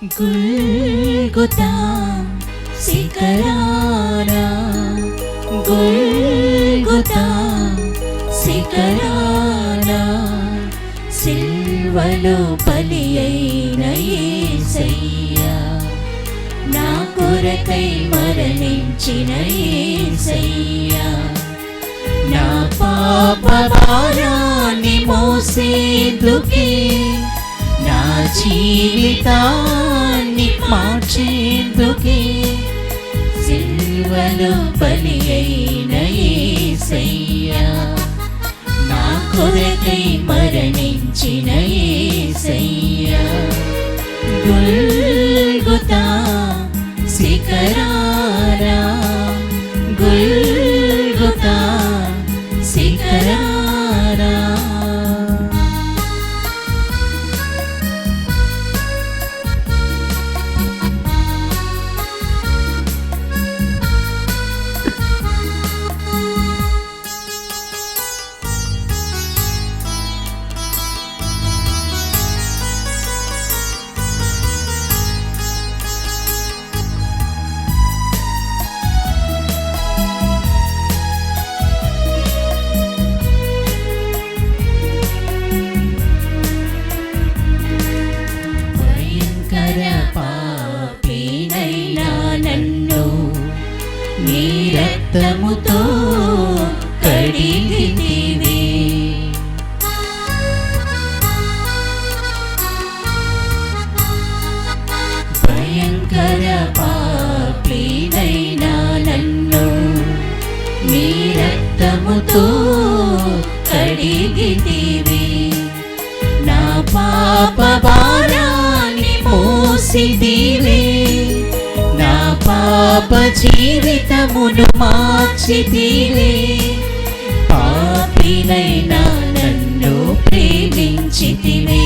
గుల్గొతా శిఖరాన, గుల్గొతా శిఖరాన, సిల్వలో బలి అయిన యేసయ్యా, నా కొరకై మరణించిన యేసయ్యా, నా పాప భారాన్ని మోసేందుకే, నా జీవితాన్ని మార్చేందుకే, సిల్వలో బలి అయిన యేసయ్యా, నా కొరకై మరణించిన యేసయ్యా, గుల్గొతా శిఖరాన, గుల్గొతా శిఖరాన. నీ రక్తముతో కడిగితివి, భయంకర పాపినైనా నన్ను నీ రక్తముతో కడిగితివి, నా పాప భారాన్ని మోసితివి, నా పాప జీవితమును మార్చితివే, పాపినైనా నన్ను ప్రేమించితివే,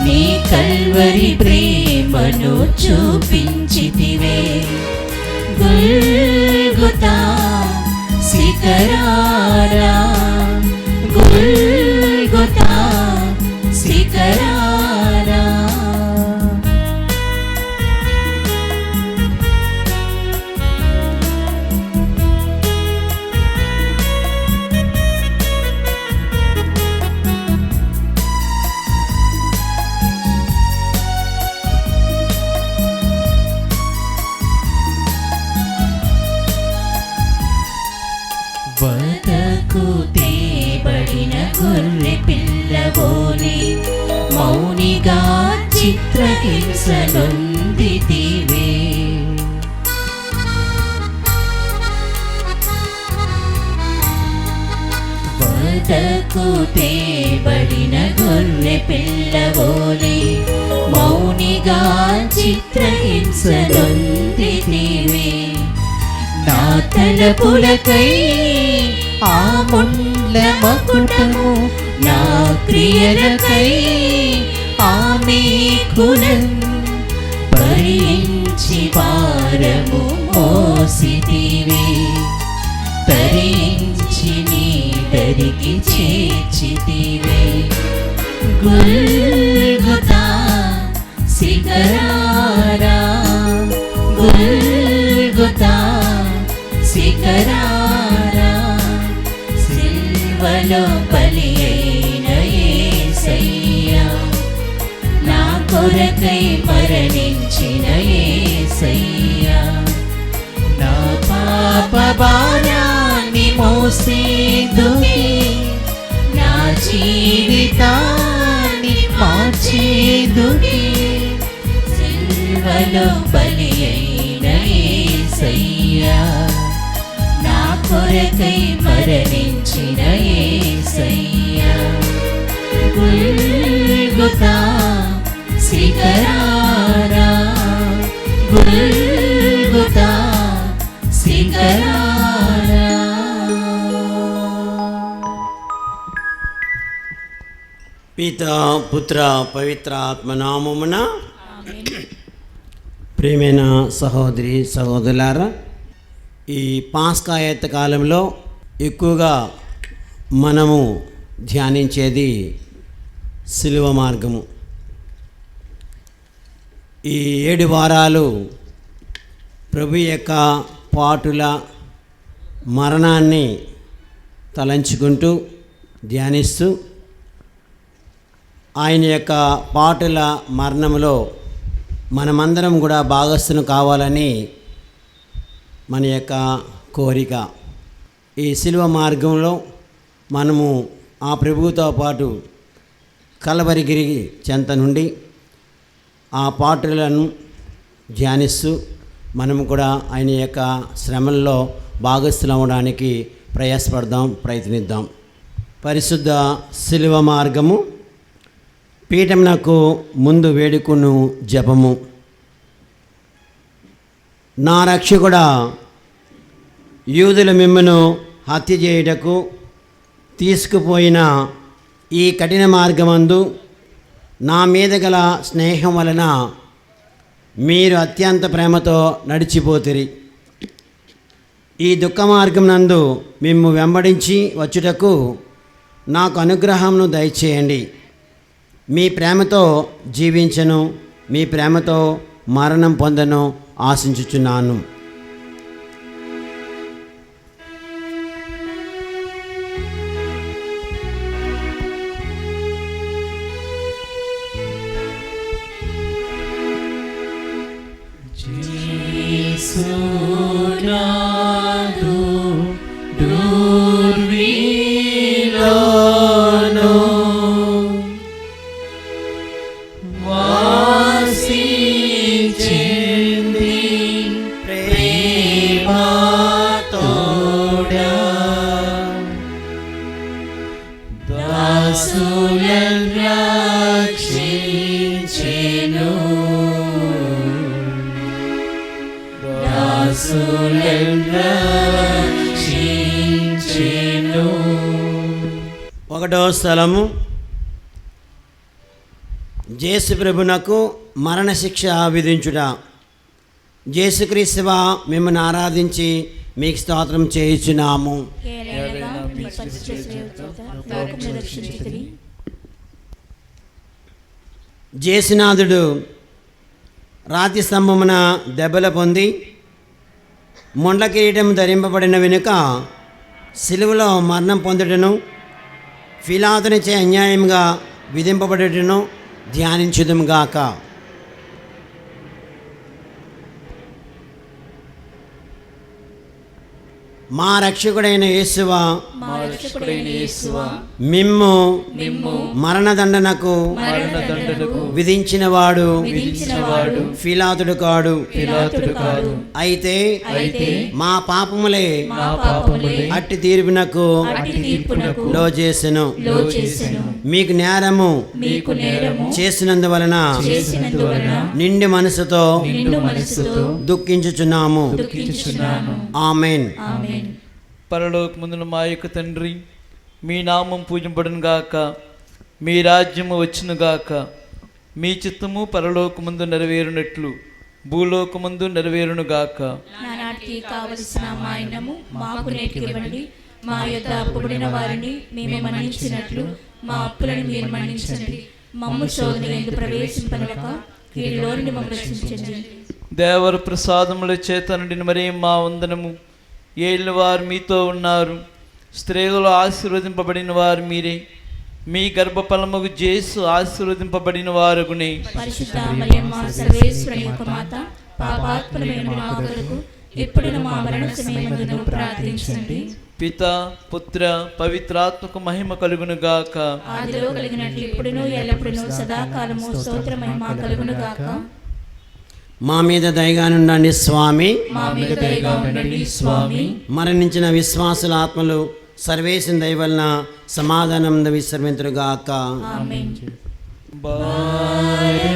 నీ కల్వరి ప్రేమను చూపించితివే, గుల్గొతా శిఖరాన, గుల్గొతా శిఖరాన. వదకు తేబడిన గొర్రె పిల్లవోలే మౌనిగా చిత్రహింసలొందితివే, వదకు తేబడిన గొర్రె పిల్లవోలే మౌనిగా చిత్రహింసలొందితివే, నా తలపులకై ఆ ముండ్ల మకుటము, నా క్రియలకై ఆమె కులం, భరించి భారము మోసితివే, తరించి నీ దరికి చేర్చితివే, గుల్గొతా శిఖరాన, గుల్గొతా శిఖరాన, సిల్వలో బలి అయిన యేసయ్యా, నా కొరకై మరణించిన యేసయ్యా, నా పాప భారాన్ని మోసేందుకే, నా జీవితాన్ని మార్చేందుకే, సిల్వలో బలి అయిన యేసయ్యా, నా కొరకై మరణించిన యేసయ్యా, గుల్గొతా శిఖరాన, గుల్గొతా శిఖరాన. పితా పుత్ర పవిత్ర ఆత్మ నామమున. ప్రియమైన సహోదరి సహోదరులారా, ఈ పాస్కాయత్త కాలంలో ఎక్కువగా మనము ధ్యానించేది శిలువ మార్గము. ఈ 7 వారాలు ప్రభు యొక్క పాటుల మరణాన్ని తలంచుకుంటూ ధ్యానిస్తూ ఆయన యొక్క పాటుల మరణంలో మనమందరం కూడా భాగస్థులు కావాలని మన యొక్క కోరిక. ఈ శిలువ మార్గంలో మనము ఆ ప్రభువుతో పాటు కలవరిగిరి చెంత నుండి ఆ పాటలను ధ్యానిస్తూ మనము కూడా ఆయన యొక్క శ్రమల్లో భాగస్థులు అవ్వడానికి ప్రయత్నిద్దాం. పరిశుద్ధ శిలువ మార్గము, పీఠమునకు ముందు వేడుకును జపము. నా రక్షకుడా, యూదుల మిమ్మును హత్య చేయుటకు తీసుకుపోయిన ఈ కఠిన మార్గమందు నా మీద గల స్నేహం వలన మీరు అత్యంత ప్రేమతో నడిచిపోతిరి. ఈ దుఃఖ మార్గం నందు మిమ్ము వెంబడించి వచ్చుటకు నాకు అనుగ్రహంను దయచేయండి. మీ ప్రేమతో జీవించను, మీ ప్రేమతో మరణం పొందను ఆశించుచున్నాను. ఒకటో స్థలము, యేసు ప్రభునకు మరణశిక్ష విధించుట. యేసుక్రీస్తువా, మిమ్మల్ని ఆరాధించి మీకు స్తోత్రం చేయుచున్నాము. జేసునాథుడు రాతి స్తంభమున దెబ్బల పొంది ముండ్ల కిరీటం ధరింపబడిన వెనుక సిలువలో మరణం పొందుటను, ఫిలాతునిచే అన్యాయంగా విధింపబడుటను ధ్యానించుదుముగాక. మా రక్షకుడైన యేసువా, మిమ్ము మరణదండనకు విధించినవాడు ఫిలాతుడు కాడు. అయితే మా పాపములే అట్టి తీర్పునకు లోజేసెను. మీకు నేరము చేసినందువలన నిండి మనసుతో దుఃఖించుచున్నాము. ఆమేన్. పరలోకమందున మా యొక్క తండ్రి, మీ నామం పూజింపబడును గాక, మీ రాజ్యము వచ్చును గాక, మీ చిత్తము పరలోకమందు నెరవేరునట్లు భూలోకమందు నెరవేరును గాక. నానాటికి కావలసిన మాయనము మాకు నేర్పివ్వండి. మా యొద్ద అప్పుబడిన వారిని మేము మన్నించినట్లు మా అప్పులను మీరు మన్నించండి. మమ్ము శోధనయందు ప్రవేశింపనివ్వక కీడులో నుండి మమ్మల్ని రక్షించండి. దేవర ప్రసాదముల చేత నుండి మరి మా వందనము. ఏళ్ళ వారు మీతో ఉన్నారు, స్త్రీలు ఆశీర్వదింపబడిన వారు మీరే. మీ గర్భఫలముగు యేసు ఆశీర్వదింపబడిన వారుగునే. పరిశుద్ధ మరియమ్మ సర్వేశ్వరుని యొక్క మాత, పాపాత్ములమైన మా కొరకు ఇప్పుడును మా మరణ సమయమందును ప్రార్థించండి. పిత, పుత్ర, పవిత్రాత్మకు మహిమ కలుగును గాక. ఆదిలో కలిగినట్లు ఇప్పుడును ఎల్లప్పుడును సదాకాలము స్తోత్ర మహిమ కలుగును గాక. మా మీద దయగా నుండండి స్వామి. మా మీద దయగా ఉండండి స్వామి. మరణించిన విశ్వాసుల ఆత్మలు సర్వేసిన దయ వలన సమాధానం విశ్రమింతురుగాక. ఆమేన్. వారు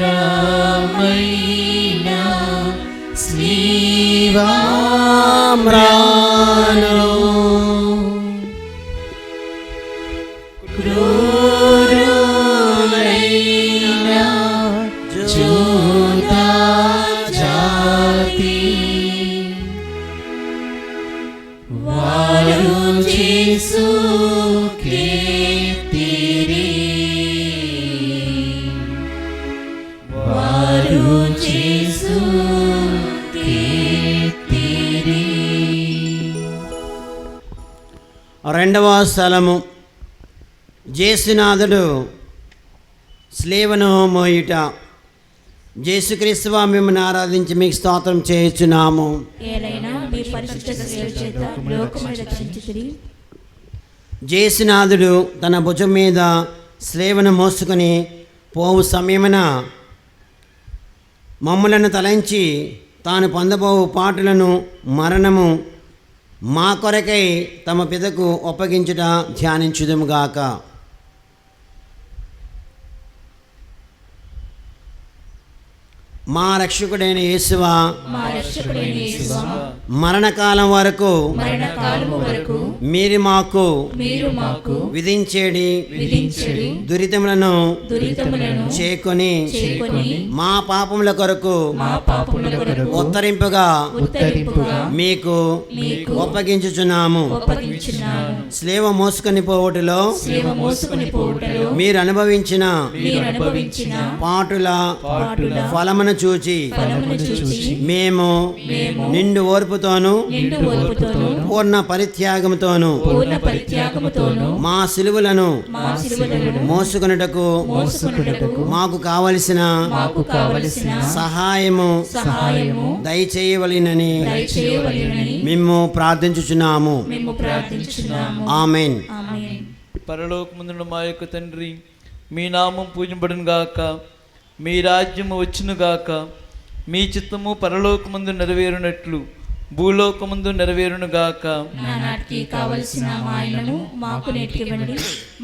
రెండవ స్థలము, జేసునాథుడు స్లేవను మోయుట. యేసుక్రీస్తువా మిమ్మల్ని ఆరాధించి మీకు స్తోత్రం చేయుచున్నాము. ఏలైనా మీ పరిశుద్ధ సేవ చేత లోకమును రక్షించితిరి. జేసునాథుడు తన భుజం మీద స్లేవను మోసుకొని పోవు సమయమున మమ్ములను తలంచి తాను పొందబోవు పాటులను మరణము మా కొరకై తమ పిదకు ఒప్పగించుట ధ్యానించుదుముగాక. మా రక్షకుడైన యేసువా, మా రక్షకుడైన యేసువా, మరణకాలం వరకు మీరు మాకు విధించేడి దురితములను చేకొని మా పాపముల కొరకు ఉత్తరింపుగా మీకు ఒప్పగించుచున్నాము. స్లేవ మోసుకొని పోవుటలో మీరు అనుభవించిన పాటుల ఫలమును చూచి మేము నిండు ఓర్పుతోను పూర్ణ పరిత్యాగముతోను మా సిలువలను మోసుకొనుటకు మాకు కావలసిన సహాయము దయచేయవలెనని మేము ప్రార్థించుచున్నాము. ఆమేన్. పరలోకమందున్న మా యొక్క తండ్రి, మీ నామం పూజింపబడును గాక, మీ రాజ్యము వచ్చును గాక, మీ చిత్తము పరలోకమందు నెరవేరునట్లు భూలోకమందు నెరవేరును గాక. నానాటికి కావలసిన మాయనము మాకు నేర్పివ్వండి.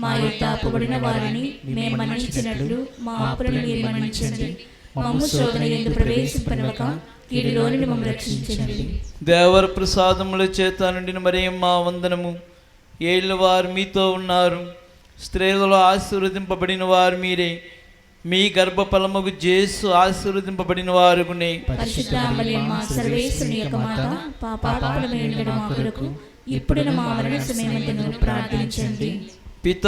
మా యొక్క అప్పుబడిన వారిని మేము మన్నించినట్లు మా అప్పులను మీరు మన్నించండి. మమ్ము శోధన యందు ప్రవేశింపనివ్వక కీడులోని మమ్మల్ని రక్షించండి. దేవర ప్రసాదముల చేత నిండిన మరియమ్మ వందనము. ఏళ్ళవారు మీతో ఉన్నారు, స్త్రీలలో ఆశీర్వదింపబడిన వారు మీరే. మీ గర్భఫలముగు యేసు ఆశీర్వదింపబడిన వారుగునే. పరిశుద్ధ మరియమ్మ సర్వేశ్వరుని యొక్క మాత, పాపాత్ములమై ఉండుట మా కొరకు ఇప్పుడును మా మరణ సమయమందును ప్రార్థించండి. పిత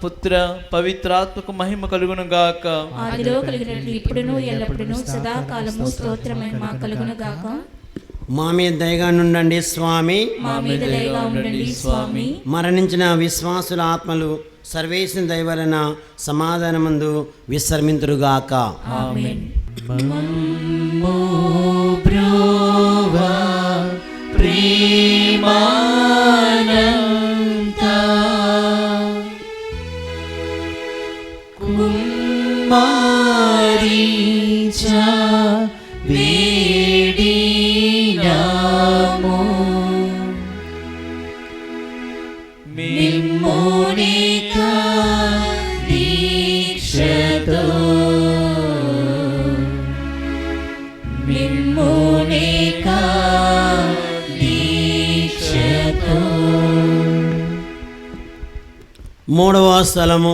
పుత్ర పవిత్రాత్మకు మహిమ కలుగును గాక. ఆదిలో కలిగినట్లు ఇప్పుడును ఎల్లప్పుడును సదాకాలము స్తోత్రమై మా కలుగును గాక. మా మీద దయగా నుండండి స్వామి. మా మీద దయగా ఉండండి స్వామి. మరణించిన విశ్వాసుల ఆత్మలు సర్వేశ్వరుని దయ వలన సమాధానమందు విశ్రమింతురుగాక. ఆమేన్. మూడవ స్థలము,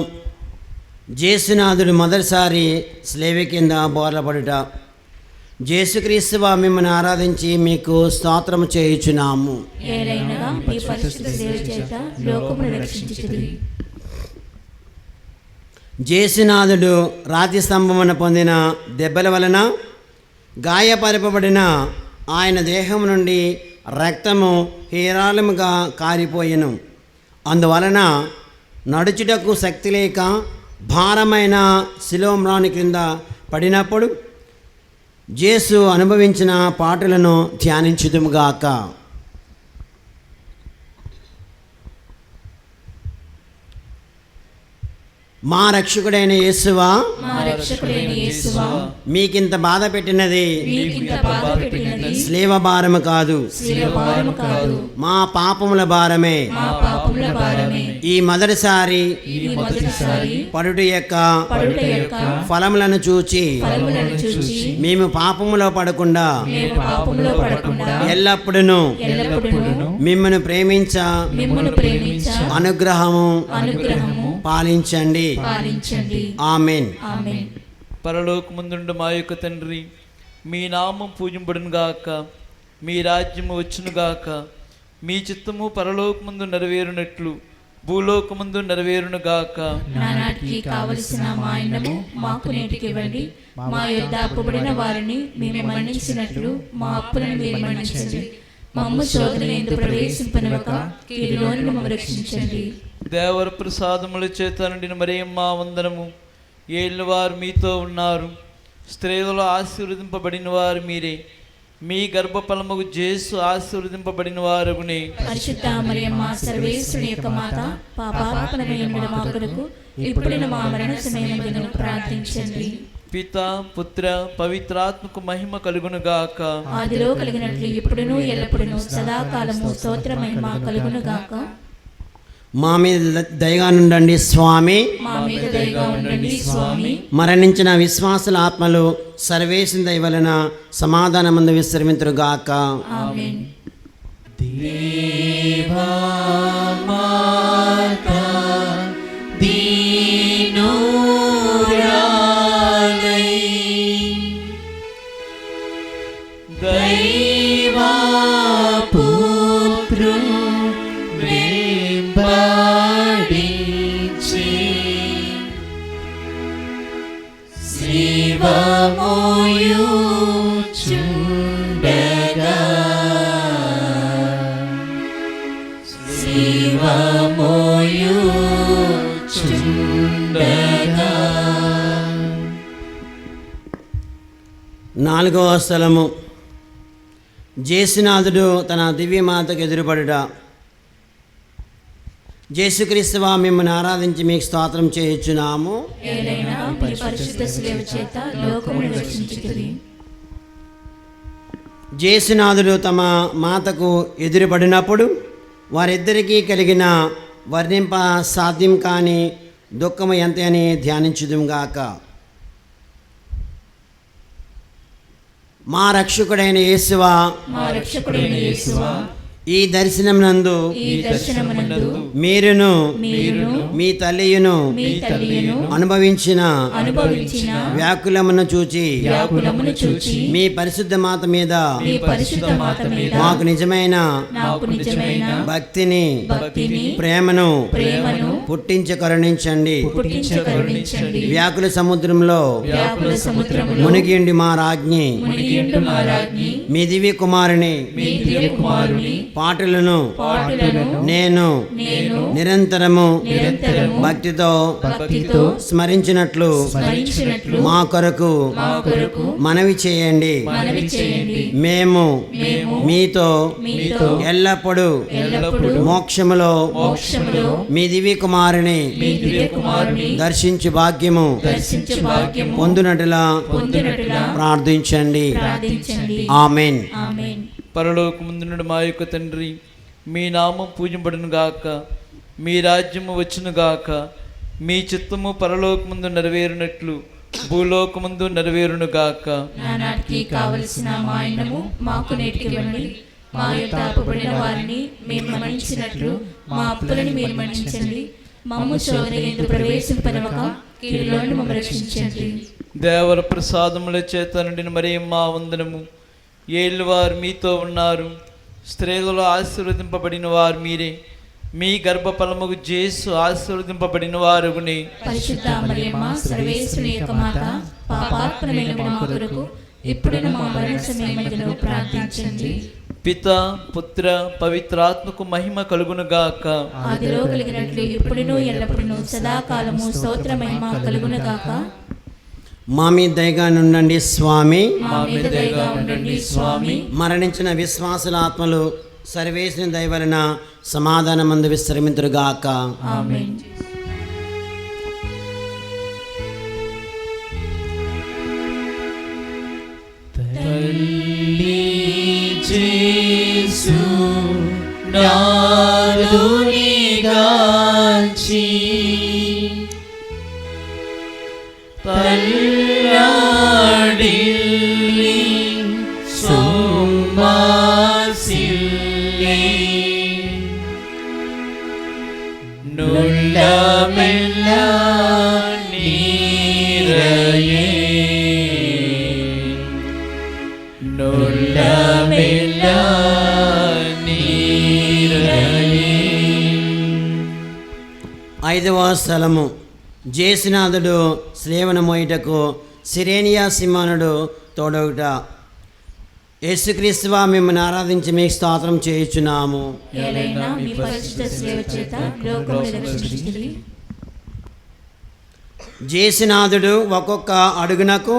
జేసునాథుడు మొదటిసారి స్లేవి కింద బోర్లపడుట. యేసుక్రీస్తువా మిమ్మల్ని ఆరాధించి మీకు స్తోత్రము చేయుచున్నాము. ఏలైనగా మీ పరిశుద్ధ సేవ చేత లోకమును రక్షించితిరి. జేసునాథుడు రాతి స్తంభమున పొందిన దెబ్బల వలన గాయపరపబడిన ఆయన దేహం నుండి రక్తము హేరాళముగా కారిపోయెను. అందువలన నడుచుటకు శక్తి లేక భారమైన శిలోమ్రాని క్రింద పడినప్పుడు యేసు అనుభవించిన పాటలను ధ్యానించుదుముగాక. మా రక్షకుడైన యేసువా, మీకింత బాధ పెట్టినది స్లేవ భారము కాదు, మా పాపముల భారమే. ఈ మొదటిసారి పడుట యొక్క ఫలములను చూచి మేము పాపములో పడకుండా ఎల్లప్పుడూ మిమ్మల్ని ప్రేమించ అనుగ్రహము పాలించండి. ఆమేన్. పరలోకమందుండు మా యొక్క తండ్రి, మీ నామం పూజింపబడును గాక, మీ రాజ్యము వచ్చును గాక, మీ చిత్తము పరలోకమందు నెరవేరునట్లు భూలోకమందు నెరవేరును గాక. నానాటికి కావలసిన మాయనము మాకు నేటికివ్వండి. మా యొద్ద అప్పుబడిన వారిని మేము మన్నించినట్లు మా అప్పులను మీరు మన్నించండి. మమ్ము శోధన ఎందు ప్రవేశింపనివ్వక కీడులో నుండి మమ్ము రక్షించండి. దేవర ప్రసాదముల చేత నిండిన మరియమ్మ వందనము. ఏలినవారు మీతో ఉన్నారు, స్త్రీలలో ఆశీర్వదింపబడిన వారు మీరే. మీ గర్భఫలముగు యేసు ఆశీర్వదింపబడిన వారగునే. పరిశుద్ధ మరియమ్మ సర్వేశ్వరుని యొక్క మాత, పాపాత్మలైన మా కొరకు ఇప్పుడున్న మా మరణ సమయమందును ప్రార్థించండి. పిత పుత్ర పవిత్రాత్మకు మహిమ కలుగును గాక. ఆదిలో కలిగినట్లు ఇప్పుడును ఎల్లప్పుడును సదాకాలము స్తోత్ర మహిమ కలుగును గాక. మా మీద దయగా నుండండి స్వామి. మా మీద దయగా ఉండండి స్వామి. మరణించిన విశ్వాసుల ఆత్మలు సర్వేసిన దయ వలన సమాధానమందు విశ్రమింతురుగాక. ఆమేన్. దేవా మాతా దీనురాలై దైవా పుత్రుని వెంబడించి శివమోయుచుండగా శివమోయుచుండగా. 4వ స్థలము, జేసునాథుడు తన దివ్యమాతకు ఎదురుపడుట. యేసుక్రీస్తువా మిమ్మల్ని ఆరాధించి మీకు స్తోత్రం చేయుచున్నాము. ఏలైనా మీ పరిశుద్ధ శిలువ చేత లోకమును రక్షించుతుంది. జేసునాథుడు తమ మాతకు ఎదురుపడినప్పుడు వారిద్దరికీ కలిగిన వర్ణింప సాధ్యం కాని దుఃఖము ఎంత అని ధ్యానించుదుగాక. మా రక్షకుడైన యేసువా, మా రక్షకుడైన యేసువా, ఈ దర్శనమునందు మీరును మీ తల్లియును అనుభవించిన వ్యాకులమును చూచి మీ పరిశుద్ధ మాత మీద మాకు నిజమైన భక్తిని ప్రేమను పుట్టించి కరుణించండి. వ్యాకుల సముద్రంలో మునిగిండి మా రాజ్ఞి మీ దివ్య కుమారుని పాటలను నేను నిరంతరము భక్తితో స్మరించినట్లు మా కొరకు మనవి చేయండి. మేము మీతో ఎల్లప్పుడూ మోక్షములో మీ దివ్య కుమారుని దర్శించు భాగ్యము పొందునట్లా ప్రార్థించండి. ఆమేన్. పరలోకమందున్న మా యొక్క తండ్రి, మీ నామం పూజింపడును గాక, మీ రాజ్యము వచ్చును గాక, మీ చిత్తము పరలోకమందు నెరవేరునట్లు భూలోకమందు నెరవేరును గాక. నానాటికి కావలసిన మా అన్నము మాకు నేటికివ్వండి. మా యొక్క అప్పుబడిన వారిని మేము మన్నించినట్లు మా అప్పులను మీరు మన్నించండి. మమ్ము శోధన యందు ప్రవేశింపనివ్వక కీడులో నుండి మమ్ము రక్షించండి. దేవర ప్రసాదముల చేత నిండిన మరియమ్మ వందనము. ఏలినవారు మీతో ఉన్నారు, స్త్రీలలో ఆశీర్వదింపబడిన వారు మీరే. మీ గర్భఫలముగు యేసు ఆశీర్వదింపబడిన వారగునే. పరిశుద్ధ మరియమ్మ సర్వేశ్వరుని యొక్క మాత, పాపాత్మలైన మా కొరకు ఇప్పుడున్న మా మరణ సమయమందును ప్రార్థించండి. పిత పుత్ర పవిత్రాత్మకు మహిమ కలుగును గాక. ఆదిలో కలిగినట్లు ఇప్పుడును ఎల్లప్పుడును సదాకాలము స్తోత్ర మహిమ కలుగును గాక. మా మీద దయగా నుండండి స్వామి. మా మీద దయగా ఉండండి స్వామి. మరణించిన విశ్వాసుల ఆత్మలు సర్వేసిన దయ వలన సమాధానమందు విశ్రమింతురుగాక. ఆమేన్. తల్లి యేసు నాదునిగాంచి తల్లాడిల్లి సుమాసిల్లి నుల్లమెల్ల నీరయే నుల్లమెల్ల నీరయే. 5వ స్థలము, జేసునాథుడు స్లేవన మోయుటకు సిరేనియా సిమోనుడు తోడొగుట. యేసుక్రీస్తువా మిమ్మల్ని ఆరాధించి మీకు స్తోత్రం చేయుచున్నాము. ఏలైనా మీ పరిశుద్ధ సేవ చేత లోకమును రక్షించితిరి. జేసునాథుడు ఒక్కొక్క అడుగునకు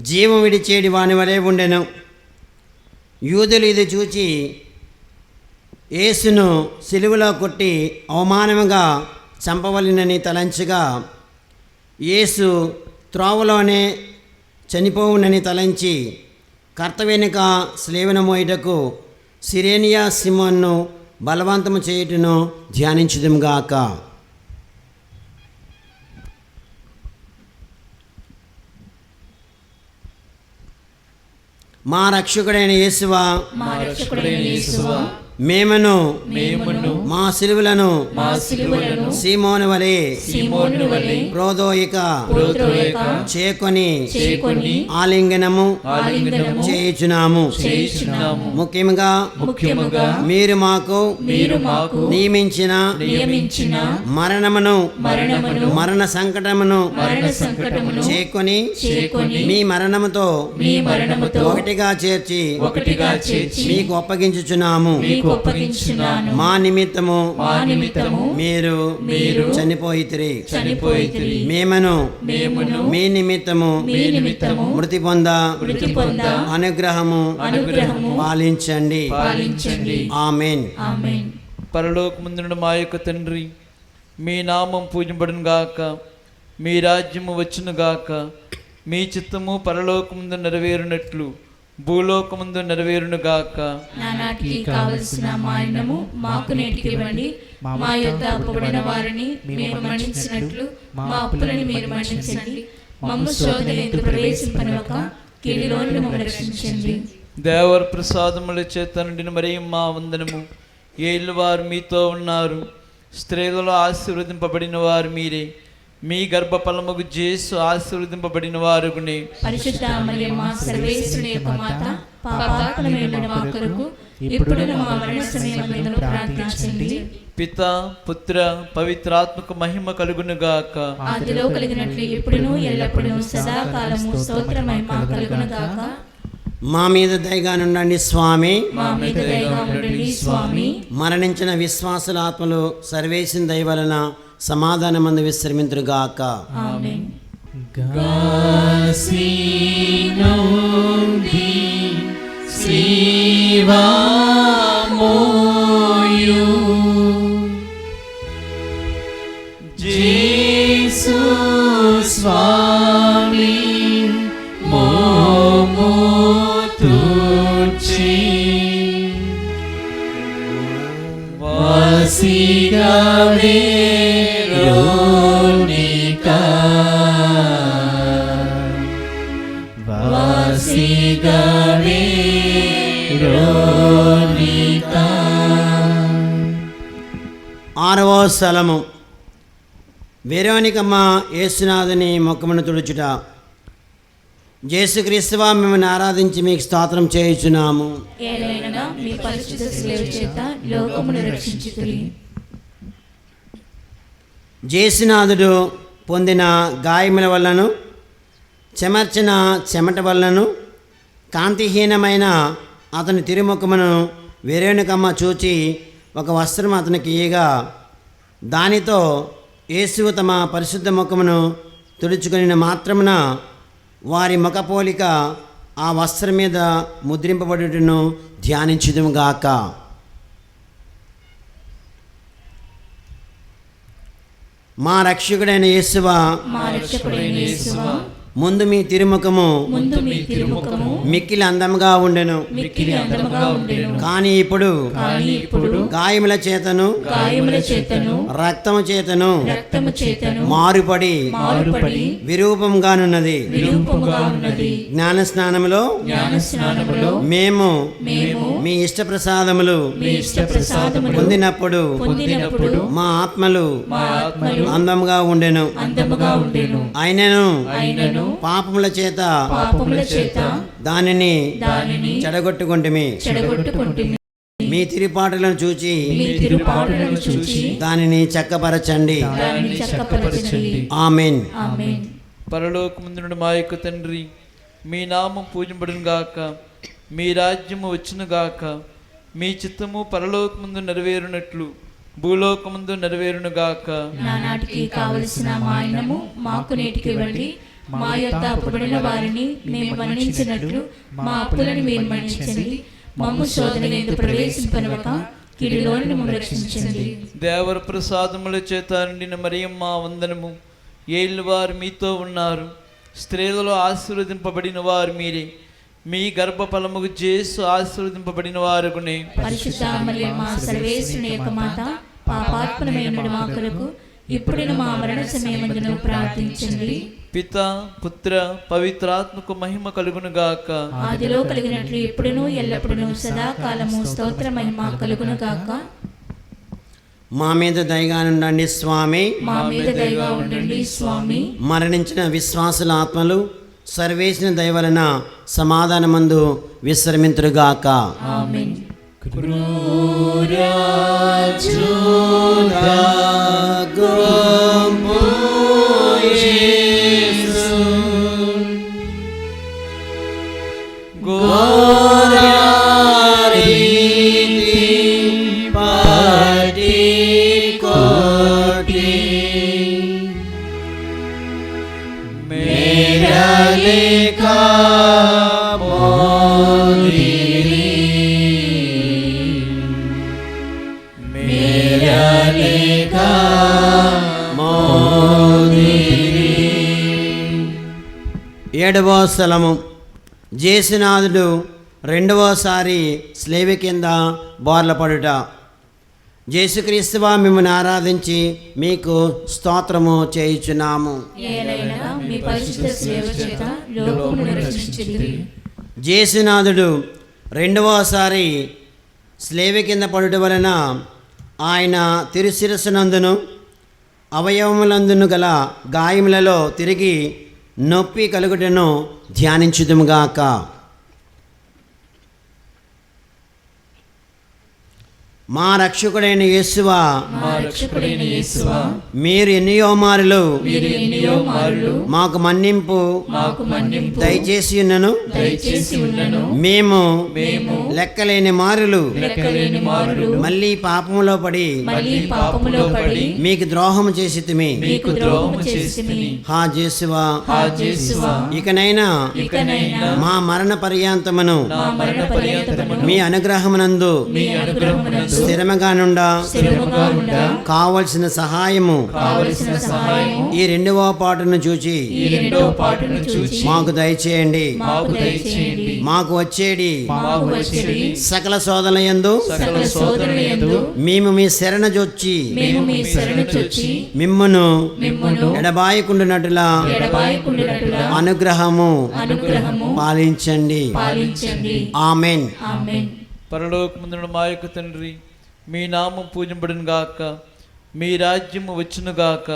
జీవం విడిచేడి వాని వలె ఉండెను. యూదులు ఇది చూచి యేసును సిలువలో కొట్టి అవమానముగా చంపవలెనని తలంచగా, యేసు త్రోవలోనే చనిపోవునని తలంచి కర్త వెనుక స్లేవన మోయుటకు సిరేనియా సిమోన్ను బలవంతము చేయుటను ధ్యానించుదుముగాక. మా రక్షకుడైన యేసువా, మా రక్షకుడైన యేసువా, మేమును మా సిలువలను సిలువలను సీమోను వలె ప్రోదోయిక చేకొని ఆలింగనము చేయుచున్నాము. ముఖ్యముగా మీరు మాకు నియమించిన మరణమును మరణ సంకటమును చేకొని మీ మరణముతో ఒకటిగా చేర్చి మీకు అప్పగించుచున్నాము. మా నిమిత్తము మీరు చనిపోయితిరి. మేమను మీ నిమిత్తము మృతి పొంద అనుగ్రహము పాలించండి. ఆమేన్. పరలోకమందున మా యొక్క తండ్రి, మీ నామం పూజింపడును గాక, మీ రాజ్యము వచ్చును గాక, మీ చిత్తము పరలోకమందు నెరవేరునట్లు భూలోకమందు నెరవేరును గాక. నానాటికి కావలసిన మా అన్నము మాకు నేటికి ఇవ్వండి. మా యొద్ద అప్పుబడిన వారిని మేము మన్నించినట్లు మా అప్పులను మీరు మన్నించండి. మమ్ము శోధనయందు ప్రవేశింపనివ్వక కీడులోనుండి మమ్మల్ని రక్షించండి. దేవర ప్రసాదముల చేత నిండిన మరియ మా వందనము. ఏళ్ళు వారు మీతో ఉన్నారు, స్త్రీలలో ఆశీర్వదింపబడిన వారు మీరే. మీ గర్భఫలముగు యేసు ఆశీర్వదింపబడిన వారుగునే. పరిశుద్ధ మరియమ్మ సర్వేశ్వరుని యొక్క మాత, పాపాత్ములైన మా కొరకు ఇప్పుడును మా మరణ సమయమందును ప్రార్థించండి. పిత పుత్ర పవిత్రాత్మక మహిమ కలుగును గాక. ఆదిలో కలిగినట్లు ఇప్పుడును ఎల్లప్పుడూ సదాకాలము స్తోత్ర మహిమ కలుగును గాక. మా మీద దయగా నుండండి స్వామి. మా మీద దయగా ఉండండి స్వామి. మరణించిన విశ్వాసుల ఆత్మలు సర్వేసిన దయ వలన సమాధానమందు విశ్రమింతురుగాక. ఆమేన్. జేసు స్వామి ఆరవ స్థలము వెరోనికమ్మ యేసునాథుని ముఖమును తుడుచుట. యేసుక్రీస్తువా మిమ్మల్ని ఆరాధించి మీకు స్తోత్రం చేయుచున్నాము. ఏలైనగా మీ పరిశుద్ధ సేవ చేత లోకమును రక్షించితిరి. యేసునాథుడు పొందిన గాయముల వల్లను చెమర్చిన చెమట వల్లను కాంతిహీనమైన అతని తిరుముఖమును వెరోనికమ్మ చూచి ఒక వస్త్రం అతనికి ఇయ్యగా, దానితో యేసు తమ పరిశుద్ధ ముఖమును తుడుచుకొనిన మాత్రమున వారి ముఖపోలిక ఆ వస్త్రం మీద ముద్రింపబడుటను ధ్యానించుదుముగాక. మా రక్షకుడైన యేసువా, మా రక్షకుడైన యేసువా, ముందు మీ తిరుముఖము మిక్కిలి అందముగా ఉండెను. కానీ ఇప్పుడు గాయముల చేతను రక్తము చేతను మారుపడి విరూపంగానున్నది. జ్ఞాన స్నానములో మేము మీ ఇష్ట ప్రసాదములు పొందినప్పుడు మా ఆత్మలు అందముగా ఉండెను. అయినను పాపముల చేత దానిని చెడగొట్టుకుంటుమి. మీ తిరుపాటులను చూచి దానిని చక్కపరచండి. ఆమేన్. పరలోకమందున మా యొక్క తండ్రి, మీ నామం పూజింపడును గాక, మీ రాజ్యము వచ్చునుగాక, మీ చిత్తము పరలోకమందు నెరవేరునట్లు భూలోకమందు నెరవేరునుగాక. నానాటికి కావలసిన మా అన్నము మాకు నేటికి ఇవ్వండి. మా యొద్ద అప్పుబడిన వారిని మేము మన్నించినట్లు మా అప్పులను మీరు మన్నించండి. మమ్ము శోధనయందు ప్రవేశింపనివ్వక కీడులోని మమ్మల్ని రక్షించండి. దేవర ప్రసాదముల చేత నిండిన మరియమ్మ వందనము. ఏలినవారు మీతో ఉన్నారు, స్త్రీలలో ఆశీర్వదింపబడిన వారు మీరే. మీ గర్భఫలముకు యేసు ఆశీర్వదింపబడిన వారునే. పరిశుద్ధ మరియమ్మ సర్వేశ్వరుని యొక్క మాత, పాపాత్మనమైన మా కొరకు ఇప్పుడును మా మరణ సమయమందును ప్రార్థించండి. పిత పుత్ర పవిత్రాత్మకు మహిమ కలుగునుగాక. ఆదిలో కలిగినట్లు ఇప్పుడును ఎల్లప్పుడును సదాకాలము స్తోత్ర మహిమ కలుగునుగాక. మా మీద దయగా ఉండండి స్వామి. మా మీద దయగా ఉండండి స్వామి. మరణించిన విశ్వాసుల ఆత్మలు సర్వేసిన దయ వలన సమాధానమందు విశ్రమింతురుగాక. ఆమేన్. ఏడవ స్థలము. జేసునాథుడు రెండవసారి స్లేవ కింద బోర్లపడుట. యేసుక్రీస్తువా మిమ్మల్ని ఆరాధించి మీకు స్తోత్రము చేయుచున్నాము. ఏలైనగా మీ పరిశుద్ధ సేవ చేత లోకమును రక్షించితిరి. జేసునాథుడు రెండవసారి స్లేవ కింద పడుట వలన ఆయన తిరుశిరస్సునందును అవయవములందును గల గాయములలో తిరిగి నొప్పి కలుగుటను ధ్యానించుదుముగాక. మా రక్షకుడైన యేసువా, మీరు ఎన్నో మారులు మాకు మన్నింపు దయచేసి ఉన్నను. మేము లెక్కలేని మారులు మళ్ళీ పాపములో పడి మీకు ద్రోహము చేసితిమి. హా యేసువా, ఇకనైనా మా మరణ పర్యాంతమును మీ అనుగ్రహమునందు స్థిరముగా నుండా కావలసిన సహాయము ఈ రెండవ పాటను చూచి మాకు దయచేయండి. మాకు వచ్చేడి సకల శోధన యందు మేము మీ శరణ జొచ్చి మిమ్మును ఎడబాయకుండునట్లుగా అనుగ్రహము పాలించండి. ఆమేన్. పరలోకమందున మా యొక్క తండ్రి, మీ నామం పూజింపబడును గాక, మీ రాజ్యము వచ్చును గాక,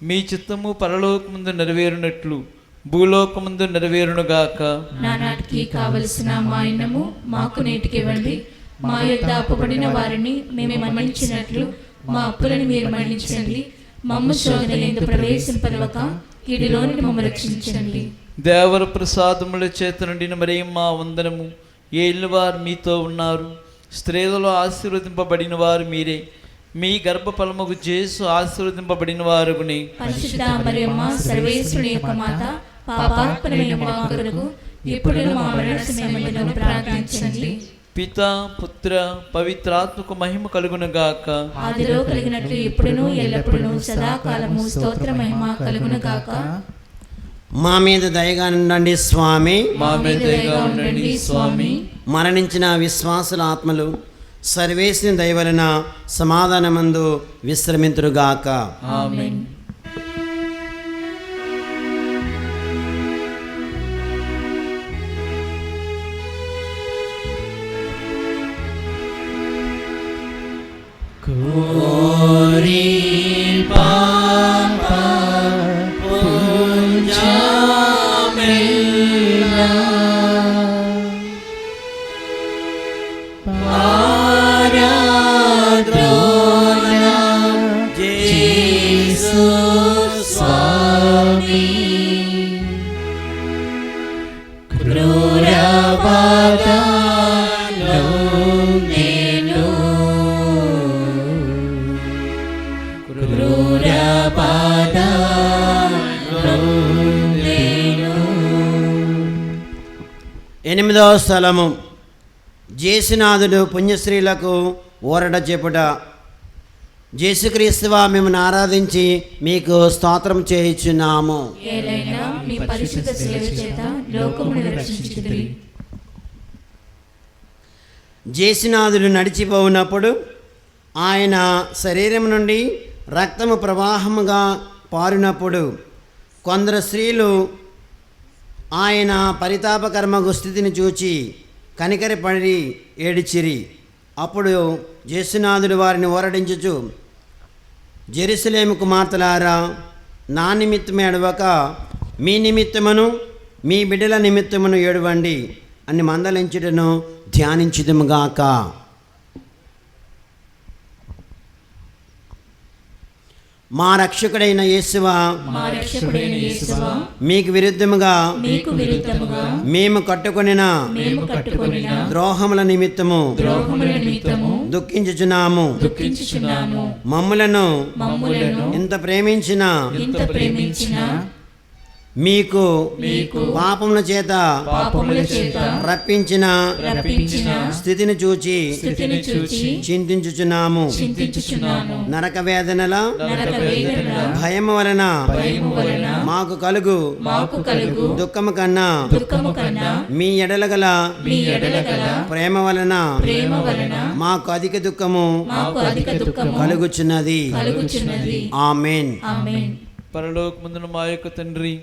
మీ చిత్తము పరలోకమందు నెరవేరునట్లు భూలోకమందు నెరవేరును గాక. నానాటికి కావలసిన మా అన్నము మాకు నేటికి ఇవ్వండి. మా యొద్ద అప్పుబడిన వారిని మేము మన్నించినట్లు మా అప్పులను మీరు మన్నించండి. మమ్ము శోధనయందు ప్రవేశింపనివ్వక కీడులోని మమ్మల్ని రక్షించండి. దేవర ప్రసాదముల చేత నిండిన మరియమ్మ వందనము. ఏలినవారు మీతో ఉన్నారు, స్త్రీలలో ఆశీర్వదింపబడిన వారు మీరే. మీ గర్భఫలముకు యేసు ఆశీర్వదింపబడిన వారుని. పరిశుద్ధ మరియమ్మ సర్వేశ్వరుని యొక్క మాత, పాపాత్మనైన మా కొరకు ఇప్పుడును మా మరణ సమయమందును ప్రార్థించండి. పిత పుత్ర పవిత్రాత్మకు మహిమ కలుగును గాక. ఆదిలో కలిగినట్లు ఇప్పుడును ఎల్లప్పుడును సదాకాలము స్తోత్ర మహిమ కలుగును గాక. మా మీద దయగా ఉండండి స్వామి. మా మీద దయగా ఉండండి స్వామి. మరణించిన విశ్వాసుల ఆత్మలు సర్వేశ్వరుని దయ వలన సమాధానమందు విశ్రమింతురుగాక. ఆమేన్. క్రూరవాద 8వ స్థలము జేసునాథుడు పుణ్యశ్రీలకు ఊరట చెప్పుట. యేసుక్రీస్తువా మిమ్మల్ని ఆరాధించి మీకు స్తోత్రం చేయుచున్నాము. ఏలైనా మీ పరిశుద్ధ సేవ చేత లోకమును రక్షించుదురు. జేసునాథుడు నడిచిపోవునప్పుడు ఆయన శరీరం నుండి రక్తము ప్రవాహముగా పారినప్పుడు కొందరు స్త్రీలు ఆయన పరితాపకర్మకు స్థితిని చూచి కనికరపడి ఏడిచిరి. అప్పుడు జేసునాథుడు వారిని ఊరడించుచు, జెరూసలేము కుమార్తెలారా, నా నిమిత్తమే ఏడవక మీ నిమిత్తమును మీ బిడ్డల నిమిత్తమును ఏడవండి అని మందలించుటను ధ్యానించుదుముగాక. మా రక్షకుడైన యేసువా, మీకు విరుద్ధముగా మేము కట్టుకొనిన ద్రోహముల నిమిత్తము దుఃఖించుచున్నాము. మమ్ములను ఇంత ప్రేమించిన మీకు పాపముల చేత రప్పించిన స్థితిని చూచి చింతించుచున్నాము. నరక వేదనల భయము వలన మాకు కలుగు దుఃఖము కన్నా మీ ఎడల గల ప్రేమ వలన మాకు అధిక దుఃఖము కలుగుచున్నది. ఆమేన్. పరలోకమందున మా యొక్క తండ్రి,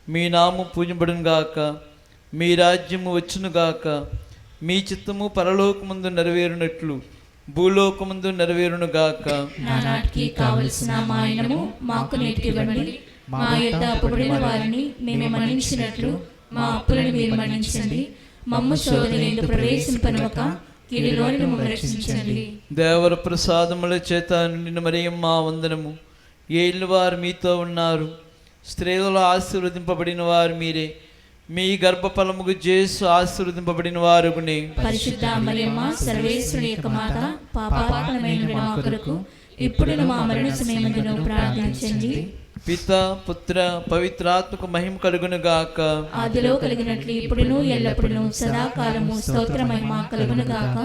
మీ నామం పూజింపబడును గాక, మీ రాజ్యము వచ్చును గాక, మీ చిత్తము పరలోకమందు నెరవేరునట్లు భూలోకమందు నెరవేరును గాక. నానాటికి కావలసిన మా అన్నము మాకు నేటికివ్వండి. మా యొద్ద అప్పుబడిన వారిని మేము మన్నించినట్లు మా అప్పులను మీరు మన్నించండి. మమ్ము శోధనయందు ప్రవేశింపనివ్వక కీడులోని మమ్మల్ని రక్షించండి. దేవర ప్రసాదముల చేత నిండిన మరియమ్మ వందనము. ఏలినవారు మీతో ఉన్నారు, స్త్రీలలో ఆశీర్వదింపబడిన వారు మీరే. మీ గర్భఫలముకు యేసు ఆశీర్వదింపబడిన వారునే. పరిశుద్ధ మరియమ్మ సర్వేశ్వరుని యొక్క మాత, పాపాత్మమైన మా కొరకు ఇప్పుడును మా మరణ సమయమందును ప్రార్థించండి. పిత పుత్ర పవిత్రాత్మకు మహిమ కలుగును గాక. ఆదిలో కలిగినట్లు ఇప్పుడును ఎల్లప్పుడును సదాకాలము స్తోత్ర మహిమ కలుగును గాక.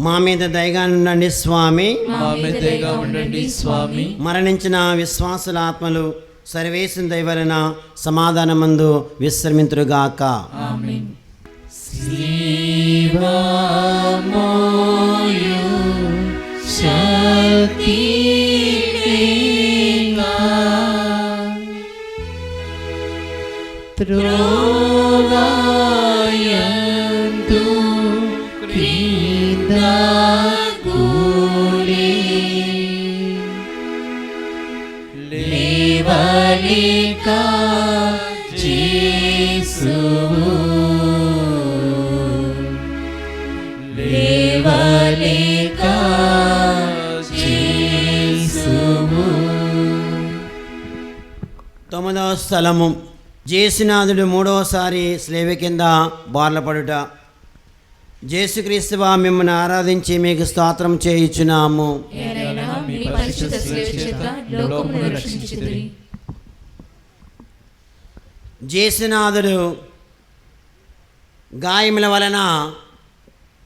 మా మీద దయగా ఉండండి స్వామి. మా మీద దయగా ఉండండి స్వామి. మరణించిన విశ్వాసుల ఆత్మలు సర్వేశ్వరుని దయ వలన సమాధానమందు విశ్రమింతురుగాక. ఆమేన్. తొమ్మిదవ స్థలము జేసునాథుడు 3వసారి స్లేవ కింద బార్లపడుట. యేసుక్రీస్తువా మిమ్మల్ని ఆరాధించి మీకు స్తోత్రం చేయుచున్నాము. ఏలైనా మీ పరిశుద్ధ సేవ చేత లోకమును రక్షించుదురు. జేసునాథుడు గాయముల వలన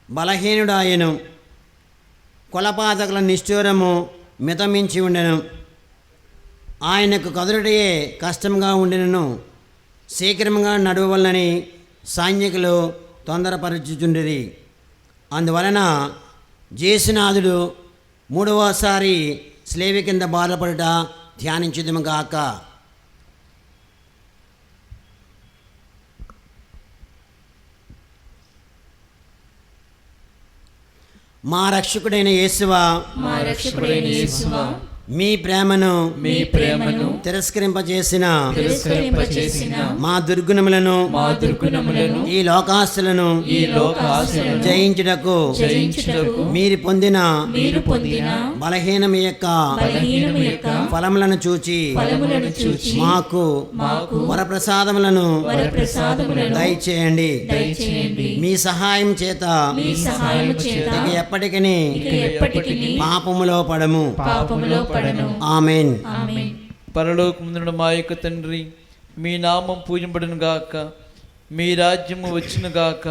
బలహీనుడాయను, కొలపాతకుల నిష్ఠూరము మితమించి ఉండెను. ఆయనకు కదులుటే కష్టంగా ఉండినను శీఘ్రంగా నడవవలనని సైనికులు తొందరపరచుచుండిరి. అందువలన జేసునాథుడు 3వసారి స్లేవి కింద బాధపడుట ధ్యానించుదుముగాక. మా రక్షకుడైన యేసువా, మీ ప్రేమను తిరస్కరింపజేసిన మా దుర్గుణములను ఈ లోకాస్తులను జయించుటకు మీరు పొందిన బలహీనము యొక్క ఫలములను చూచి మాకు వరప్రసాదములను దయచేయండి. మీ సహాయం చేత ఎప్పటికీ పాపములో పడము. ఆమేన్. పరలోకమందున మా యొక్క తండ్రి, మీ నామం పూజింపబడును గాక, మీ రాజ్యము వచ్చునుగాక,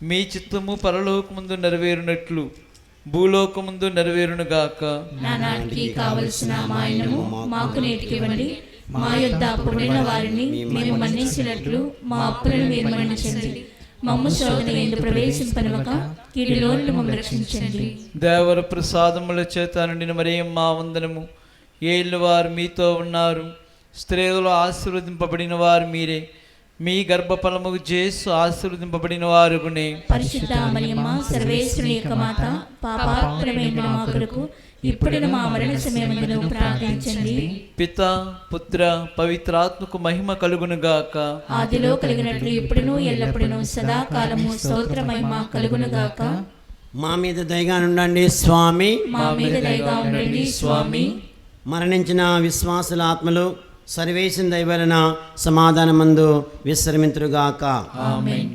మీ చిత్తము పరలోకముందు నెరవేరునట్లు భూలోకముందు నెరవేరునుగాక. నానాటికి కావలసిన మా అన్నము మాకు నేటికి ఇవ్వండి. మా యొద్ద అప్పుబడిన వారిని మేము మన్నించినట్లు మా అప్పులను మీరు మన్నించండి. మమ్ము శోధన యందు ప్రవేశింపనివ్వక కీడులో నుండి మమ్మల్ని రక్షించండి. దేవర ప్రసాదముల చేత నిండిన మరియమ్మ వందనము. ఏళ్ళు వారు మీతో ఉన్నారు, స్త్రీలలో ఆశీర్వదింపబడిన వారు మీరే. మీ గర్భఫలముకు యేసు ఆశీర్వదింపబడిన వారుగునే. పరిశుద్ధ మరియమ్మ సర్వేశ్వరుని యొక్క మాత, పాపాత్ములమైన మా కొరకు ఇప్పుడును మా మరణ సమయమందును ప్రార్థించండి. పిత పుత్ర పవిత్రాత్మకు మహిమ కలుగునుగాక. ఆదిలో కలిగినట్లు ఇప్పుడును ఎల్లప్పుడును సదాకాలము స్తోత్ర మహిమ కలుగునుగాక. మా మీద దయగా ఉండండి స్వామి. మా మీద దయగా ఉండండి స్వామి. మరణించిన విశ్వాసుల ఆత్మలు సర్వేసిన దైవలన సమాధానమందు విశ్రమింతురుగాక. ఆమేన్.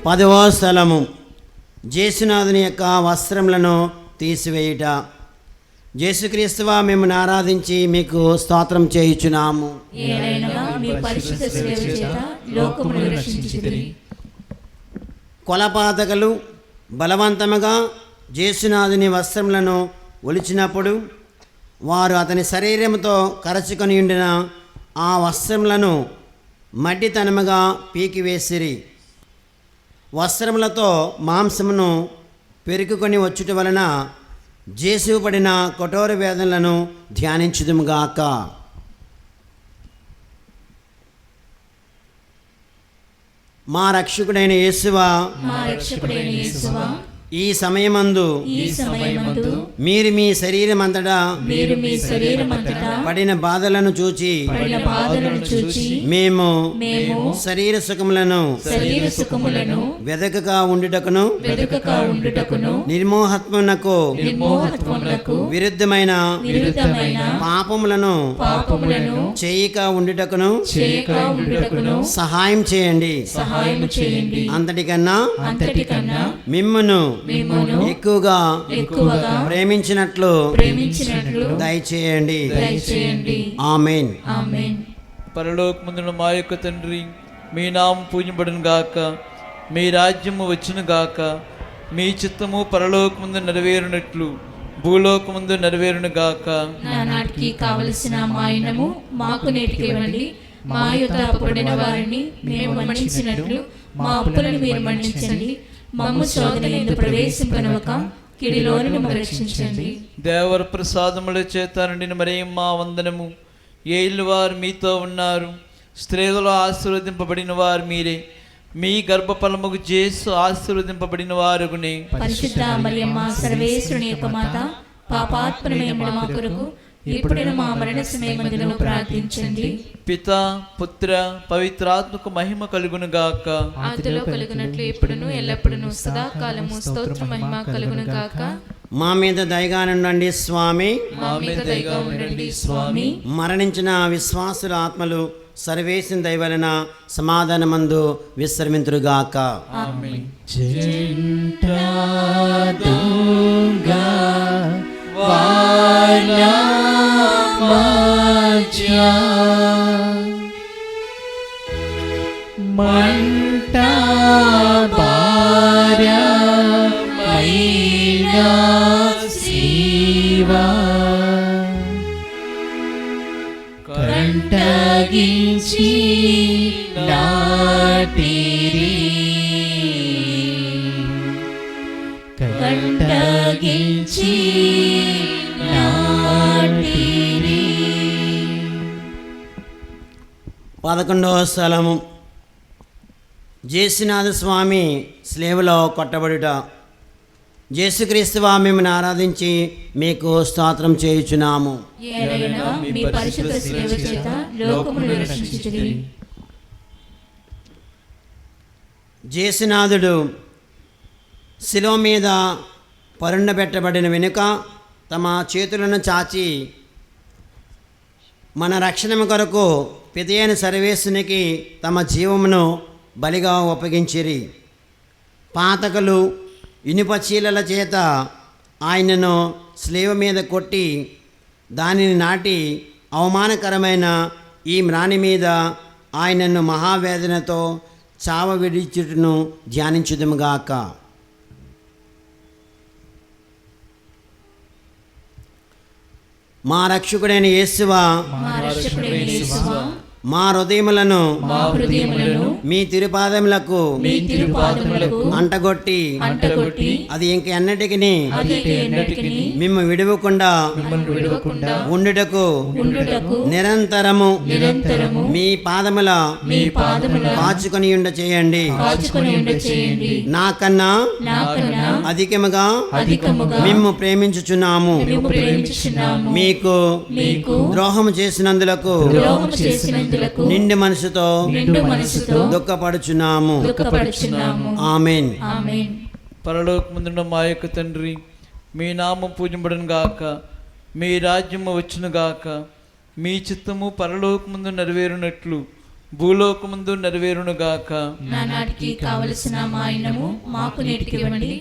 పదవ స్థలము, జేసునాథుని యొక్క వస్త్రములను తీసివేయుట. యేసుక్రీస్తువా మిమ్మల్ని ఆరాధించి మీకు స్తోత్రం చేయుచున్నాము. ఏలైనగా మీ పరిశుద్ధ సేవ చేత లోకమును రక్షించితిరి. కొలపాతకులు బలవంతముగా జేసునాథుని వస్త్రములను ఒలిచినప్పుడు వారు అతని శరీరముతో కరచుకొని ఉండిన ఆ వస్త్రములను మడ్డితనముగా పీకివేసిరి. వస్త్రములతో మాంసమును పెరుకుకొని వచ్చుట వలన జేసు పడిన కఠోర వేదనలను ధ్యానించుదుముగాక. మా రక్షకుడైన యేసువా, మా రక్షకుడైన యేసువా, ఈ సమయమందు మీరు మీ శరీరమంతటా పడిన బాధలను చూచి మేము శరీర సుఖములను వెదకగా ఉండుటకును నిర్మోహత్వమునకు విరుద్ధమైన పాపములను చేయక ఉండుటకును సహాయం చేయండి. అంతటికన్నా మిమ్మును ఎక్కువగా ప్రేమించినట్లు దయచేయండి. ఆమేన్. పరలోకమందున మా యొక్క తండ్రి, మీ నామం పూజింపబడును గాక, మీ రాజ్యము వచ్చును గాక, మీ చిత్తము పరలోకమందు నెరవేరునట్లు భూలోకమందు నెరవేరును గాక. నానాటికి కావలసిన మా అన్నము మాకు నేటికి ఇవ్వండి. మా యొద్ద అప్పుబడిన వారిని మేము మన్నించినట్లు మా అప్పులను మీరు మన్నించండి. మమ్ము శోధన యందు ప్రవేశింపనివ్వక కీడులో నుండి మమ్మల్ని రక్షించండి. దేవర ప్రసాదముల చేత నిండిన మరియమ్మ వందనము. ఏళ్ళు వారు మీతో ఉన్నారు, స్త్రీలలో ఆశీర్వదింపబడిన వారు మీరే. మీ గర్భఫలముకు యేసు ఆశీర్వదింపబడిన వారుగునే. పరిశుద్ధ మరియమ్మ సర్వేశ్వరుని యొక్క మాత, పాపాత్ములమైన మా కొరకు ఇప్పుడును మా మరణ సమయమందును ప్రార్థించండి. పిత పుత్ర పవిత్రాత్మకు మహిమ కలుగును గాక. ఆదిలో కలుగునట్లు ఇప్పుడును ఎల్లప్పుడును సదాకాలము స్తోత్ర మహిమ కలుగును గాక. మా మీద దయగా ఉండండి స్వామి. మా మీద దయగా ఉండండి స్వామి. మరణించిన విశ్వాసుల ఆత్మలు సర్వేసిన దైవలన సమాధానమందు విశ్రమింతురుగాక. ఆమేన్. మంటా భార్యమైనా శివా కంటగించి నాటిరి, కంటగించి నాటిరి. 11వ స్థలము, జేసునాథ స్వామి స్లేవలో కొట్టబడుట. యేసుక్రీస్తువా మిమ్మల్ని ఆరాధించి మీకు స్తోత్రం చేయుచున్నాము. ఏలైనా మీ పరిశుద్ధ సేవ చేత లోకమును రక్షించుచుడి. జేసునాథుడు శిలువ మీద పరుండబెట్టబడిన వెనుక తమ చేతులను చాచి మన రక్షణ కొరకు పితయైన సర్వేశ్వరునికి తమ జీవమును బలిగా ఒప్పగించిరి. పాతకులు ఇనుప చీలల చేత ఆయనను శిలువ మీద కొట్టి దానిని నాటి అవమానకరమైన ఈ మ్రాణి మీద ఆయనను మహావేదనతో చావ విడిచుటను ధ్యానించుదుముగాక. మా రక్షకుడైన యేసువా, మా రక్షకుడైన యేసువా, మా హృదయములను మా హృదయములను మీ తిరుపాదములకు మీ తిరుపాదములకు అంటగొట్టి అంటగొట్టి అది ఇంక ఎన్నటికిని అది ఎన్నటికిని మిమ్ము విడువకుండా విడవకుండా ఉండుటకు ఉండుటకు నిరంతరము నిరంతరము మీ పాదముల మీ పాదముల కాచుకొని ఉండ చేయండి. కాచుకొని ఉండ చేయండి. నాకన్నా నాకన్నా అధికముగా అధికముగా మిమ్ము ప్రేమించుచున్నాము. మేము ప్రేమించుచున్నాము. మీకు మీకు ద్రోహము చేసినందులకు ద్రోహం చేసినందులకు నిండు మనసుతో నిండు మనసుతో దుఃఖపడుచున్నాము. దుఃఖపడుచున్నాము. ఆమేన్. ఆమేన్. పరలోకమందున్న మా యొక్క తండ్రి, మీ నామం పూజింపబడును గాక, మీ రాజ్యము వచ్చును గాక, మీ చిత్తము పరలోకమందు నెరవేరునట్లు భూలోకమందు నెరవేరును గాక. నానాటికి కావలసిన మా అన్నము మాకు నేటికి ఇవ్వండి.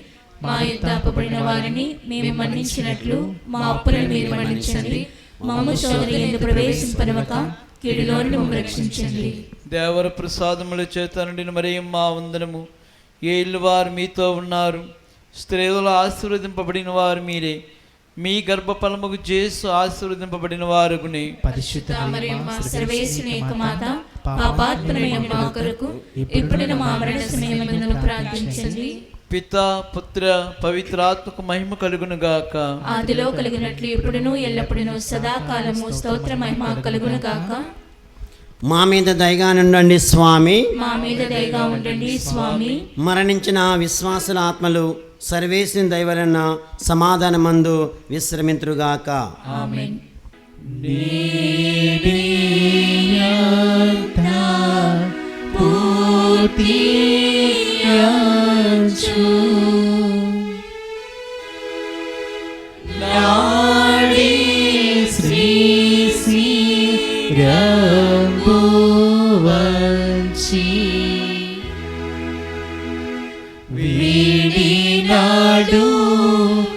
మా యొద్ద అప్పబడిన వారిని మేము మన్నించినట్లు మా అప్పులను మీరు మన్నించండి. మమ్ము శోధన యందు ప్రవేశింపనివ్వక కీడులో నుండి మమ్మల్ని రక్షించండి. దేవర ప్రసాదముల చేత నిండిన మరియ మా వందనము. ఏళ్ళు వారు మీతో ఉన్నారు, స్త్రీలు ఆశీర్వదింపబడిన వారు మీరే. మీ గర్భఫలముకు యేసు ఆశీర్వదింపబడిన వారుగునే. పరిశుద్ధ మరియమ్మ సర్వేశ్వరుని యొక్క మాత, పాపాత్మమైన మా కొరకు ఇప్పుడున్న మా మరణ సమయమందును ప్రార్థించండి. పిత పుత్ర పవిత్రాత్మకు మహిమ కలుగును గాక. ఆదిలో కలిగినట్లు ఇప్పుడును ఎల్లప్పుడును సదాకాలము స్తోత్ర మహిమ కలుగును గాక. మా మీద దయగా నుండండి స్వామి. మా మీద దయగా ఉండండి స్వామి. మరణించిన విశ్వాసుల ఆత్మలు సర్వేశ్వరుని దయవలన సమాధానమందు విశ్రమింతురుగాక. ఆమేన్. వీడినాడు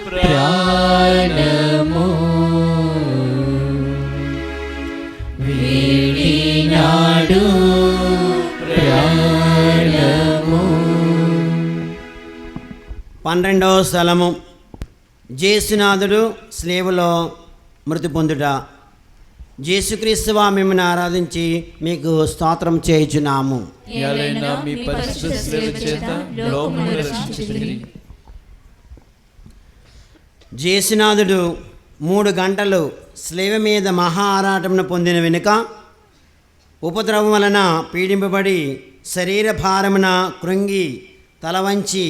ప్రాణము, వీడినాడు ప్రాణము. 12వ స్థలము జేసునాథుడు స్లేవలో మృతి పొందుట. యేసుక్రీస్తువా మిమ్మల్ని ఆరాధించి మీకు స్తోత్రం చేయుచున్నాము. ఏలైనా మీ పరిశుద్ధ సేవ చేత లోకమును రక్షించుడి. జేసునాథుడు 3 గంటలు స్లేవ మీద మహా ఆరాటమును పొందిన వెనుక ఉపద్రవం వలన పీడింపబడి శరీర భారమున కృంగి తల వంచి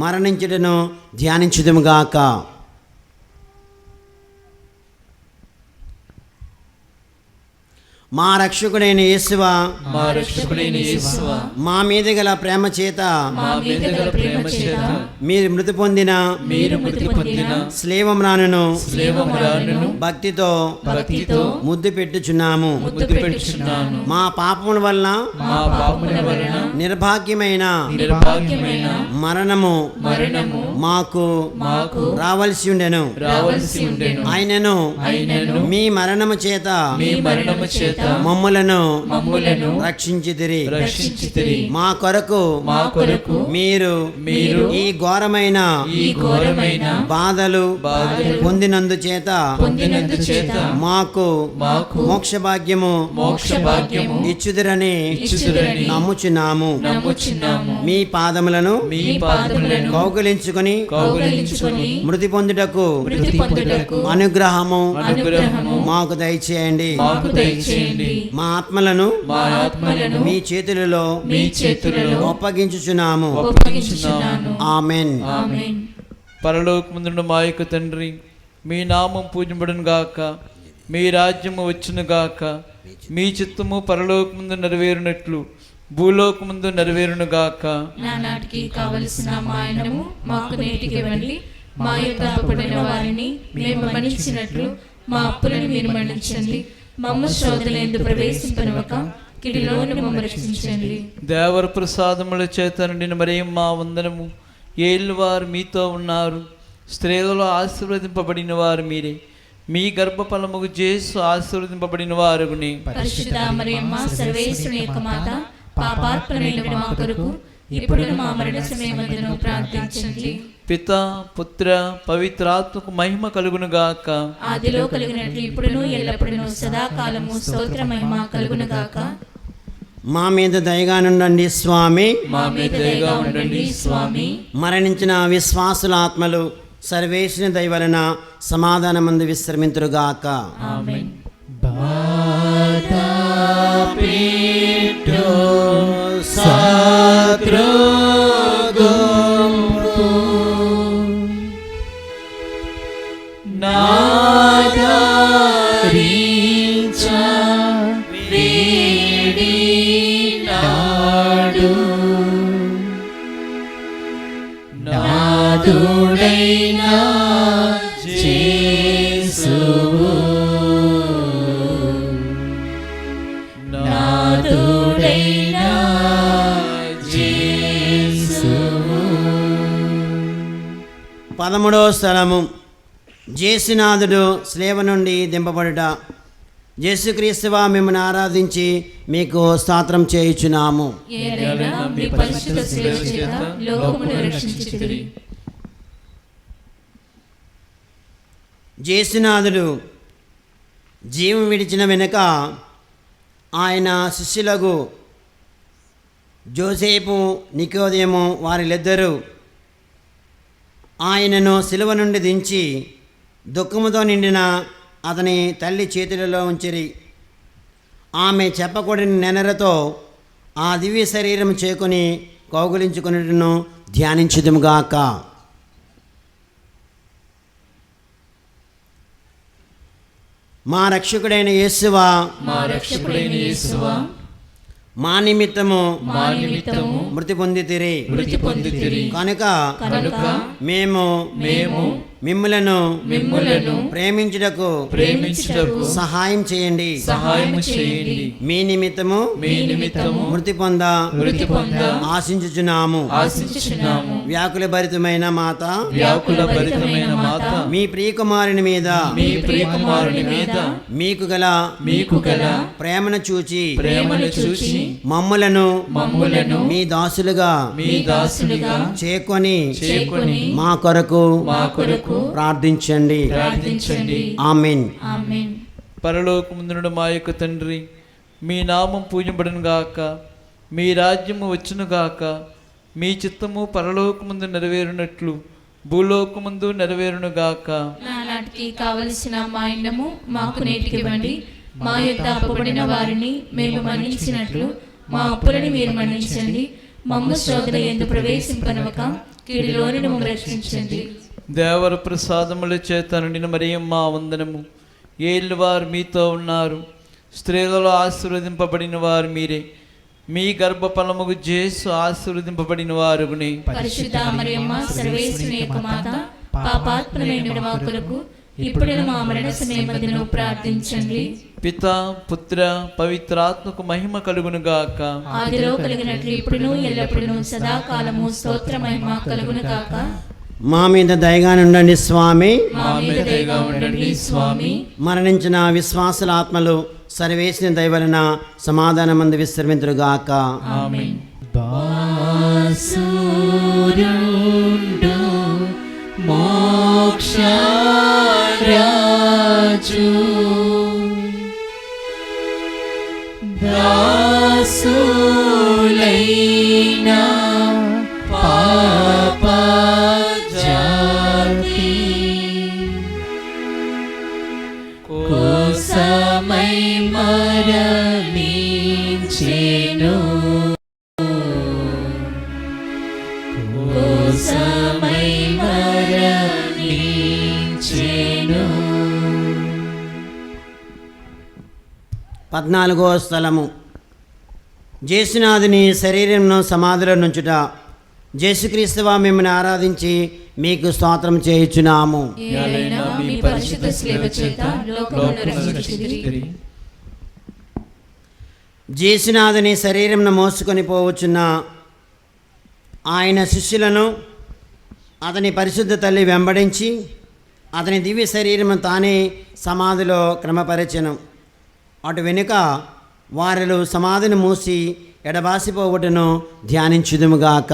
మరణించుటను ధ్యానించుదుముగాక. మా రక్షకుడైన యేసువా, మా రక్షకుడైన యేసువా, మా మీద గల ప్రేమ చేత మా మీద గల ప్రేమ చేత మీరు మృతి పొందిన స్లేవమ్రానును భక్తితో ముద్దు పెట్టుచున్నాము. మా పాపముల వలన నిర్భాగ్యమైన మరణము మాకు రావలసి ఉండెను. ఆయనను మీ మరణము చేత మమ్ములను రక్షించితిరి. మా కొరకు మీరు ఈ ఘోరమైన బాధలు పొందినందు చేత మాకు మోక్ష భాగ్యము ఇచ్చుదిరని నమ్ముచున్నాము. మీ పాదములను కౌగిలించుకొని మృతి పొందుటకు అనుగ్రహము మాకు దయచేయండి. మా ఆత్మలను మీ చేతులలో అప్పగించుచున్నాము. ఆమేన్. పరలోకమందున్న మా యొక్క తండ్రి, మీ నామం పూజింపబడును గాక, మీ రాజ్యము వచ్చును గాక, మీ చిత్తము పరలోకమందు నెరవేరునట్లు భూలోకమందు నెరవేరును గాక. నానాటికి కావలసిన మా అన్నము మాకు నేటికి ఇవ్వండి. మా యొక్క అప్పుడైన వారిని మేము మన్నించినట్లు మా అప్పులను మీరు మన్నించండి. మమ్మ శోధన ఎందు ప్రవేశింపనివ్వక కిడిలో నుండి మమ్మ రక్షించండి. దేవర ప్రసాదముల చేత నిండిన మరియమ్మ మా వందనము. ఏలినవారు మీతో ఉన్నారు, స్త్రీలలో ఆశీర్వదింపబడిన వారు మీరే. మీ గర్భఫలముగు యేసు ఆశీర్వదింపబడిన వారుగుని. పరిశుద్ధ మరియమ్మ సర్వేశ్వరుని యొక్క మాత, పాపాత్ములైన మా కొరకు ఇప్పుడు మా మరణ సమయమందును ప్రార్థించండి. పిత పుత్ర పవిత్రాత్మకు మహిమ కలుగును గాక. ఆదిలో కలిగినట్లు ఇప్పుడును ఎల్లప్పుడూ సదాకాలము స్తోత్ర మహిమ కలుగును గాక. మా మీద దయగా నుండండి స్వామి. మా మీద దయగా ఉండండి స్వామి. మరణించిన విశ్వాసుల ఆత్మలు సర్వేశ్వరుని దయ వలన సమాధానమందు విశ్రమింతురుగాక. ఆమేన్. బాధాపెట్టు సద్రోగంపు నాదారించ వేడినాడు నాదుడైన యేసువు నాదుడైన యేసువు. 13వ స్థలము, జేసునాథుడు స్లేవ నుండి దింపబడుట. యేసుక్రీస్తువా మిమ్మల్ని ఆరాధించి మీకు స్తోత్రం చేయుచున్నాము. ఏలైనా మీ పరిశుద్ధ సేవ చేత లోకమును రక్షించితిరి. జేసునాథుడు జీవం విడిచిన వెనుక ఆయన శిష్యులకు జోసేపు, నికోదేము వారిద్దరూ ఆయనను సిలువ నుండి దించి దుఃఖముతో నిండిన అతని తల్లి చేతులలో ఉంచిరి. ఆమె చెప్పకూడని నెనరతో ఆ దివ్య శరీరం చేకొని కౌగులించుకున్నట్టును ధ్యానించుదుముగాక. మా రక్షకుడైన యేసువా, మా రక్షకుడైన యేసువా, మా నిమిత్తము మృతి పొందితిరి. కనుక కనుక మేము మిమ్ములను ప్రేమించుటకు సహాయం చేయండి. మీ నిమిత్తము మృతి పొంద ఆశించుచున్నాము. వ్యాకుల భరితమైన మాత, మీ ప్రియకుమారుని మీద మీకు గల ప్రేమను చూచి మమ్ములను మీ దాసులుగా చేకొని మా కొరకు ప్రార్థించండి. ఆమేన్. పరలోకమందున్న మా యొక్క తండ్రి, మీ నామం పూజింపబడును గాక, మీ రాజ్యము వచ్చును గాక, మీ చిత్తము పరలోకమందు నెరవేరునట్లు భూలోకమందు నెరవేరును గాక. నానాటికి కావలసిన మా అన్నము మాకు నేటికి ఇవ్వండి. మా యొక్క అప్పుబడిన వారిని మేము మన్నించినట్లు మా అప్పులను మీరు మన్నించండి. మమ్మ శోధన యందు ప్రవేశింపనివ్వక కీడులో నుండి మమ్మల్ని రక్షించండి. దేవర ప్రసాదముల చేత నిండిన మరియమ్మ మా వందనము. ఏలినవారు మీతో ఉన్నారు, స్త్రీలలో ఆశీర్వదింపబడిన వారు మీరే. మీ గర్భఫలముగు యేసు ఆశీర్వదింపబడిన వారుగుని. పరిశుద్ధ మరియమ్మ సర్వేశ్వరుని యొక్క మాత, పాపాత్ములైన మా కొరకు ఇప్పుడు మా మరణ సమయమందును ప్రార్థించండి. పిత పుత్ర పవిత్రాత్మకు మహిమ కలుగును గాక. ఆదిలో కలిగినట్లు ఇప్పుడును ఎల్లప్పుడూ సదాకాలము స్తోత్ర మహిమ కలుగును గాక. మా మీద దయగా నుండండి స్వామి. మా మీద దయగా ఉండండి స్వామి. మరణించిన విశ్వాసుల ఆత్మలు సర్వేశ్వరుని దయ వలన సమాధానమందు విశ్రమింతురుగాక. ఆమేన్. బాసురుండు మోక్షరాజు దాసులైన పాపజాతి కోసమై మరణించెను, కోసమై మరణించెను. 14వ స్థలము. జేసునాథుని శరీరంను సమాధిలో నుంచుట. జేసుక్రీస్తువా మిమ్మల్ని ఆరాధించి మీకు స్తోత్రం చేయుచున్నాము. ఏలైనా మీ పరిశుద్ధ సేవ చేత లోకమును రక్షించితిరి. జేసునాథుని శరీరంను మోసుకొని పోవచ్చున్న ఆయన శిష్యులను అతని పరిశుద్ధ తల్లి వెంబడించి అతని దివ్య శరీరము తానే సమాధిలో క్రమపరచెను. అటు వెనుక వారిలో సమాధిని మూసి ఎడబాసిపోవటను ధ్యానించుదుముగాక.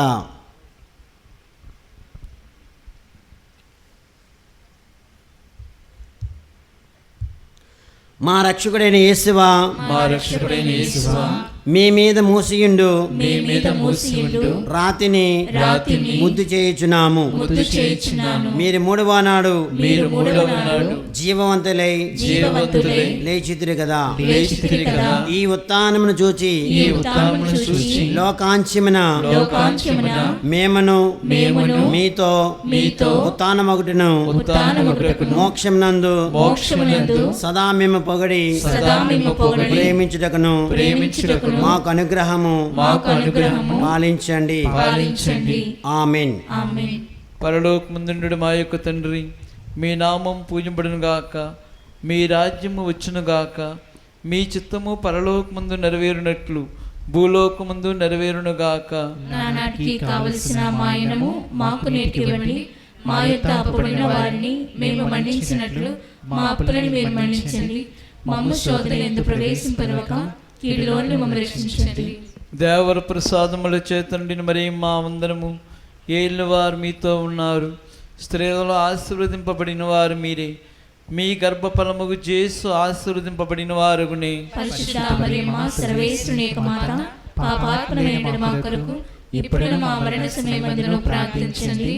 మా రక్షకుడైన యేసువా, మా రక్షకుడైన యేసువా, మీ మీద మూసియుండు మీ మీద మూసియుండు రాతిని ముద్దు చేయుచున్నాము. మీరు మూడవ నాడు జీవవంతులై లేచితిరి కదా. ఈ ఉత్థానమును చూచి లోకాంచమున మేమను మీతో ఉత్థానమొకటిను మోక్షమునందు సదా మేము పొగడి ప్రేమించుటకును మాకు అనుగ్రహము పాలించండి. ఆమేన్. పరలోకమందుండు మా యొక్క తండ్రి, మీ నామం పూజింపడును గాక, మీ రాజ్యము వచ్చును గాక, మీ చిత్తము పరలోకమందు నెరవేరునట్లు భూలోకమందు నెరవేరును గాక. నానాటికి కావలసిన మాయనము మాకు నేర్పివ్వండి. మా యొక్క అప్పుడైన వారిని మేము మన్నించినట్లు మా అప్పులను మీరు మన్నించండి. మమ్ము శోధనయందు ప్రవేశింపనివ్వక కీడులోని మమ్మల్ని రక్షించండి. దేవర ప్రసాదముల చేతండిని మరి మా వందనము. ఏళ్ళ వారు మీతో ఉన్నారు, స్త్రీలలో ఆశీర్వదింపబడిన వారు మీరే. మీ గర్భఫలముగు జేసు ఆశీర్వదింపబడిన వారుగునే. పరిశుద్ధ మరియమ్మ సర్వేశ్వరుని యొక్క మాత, పాపాత్మలైన మా కొరకు ఇప్పుడు మా మరణ సమయమందును ప్రార్థించండి.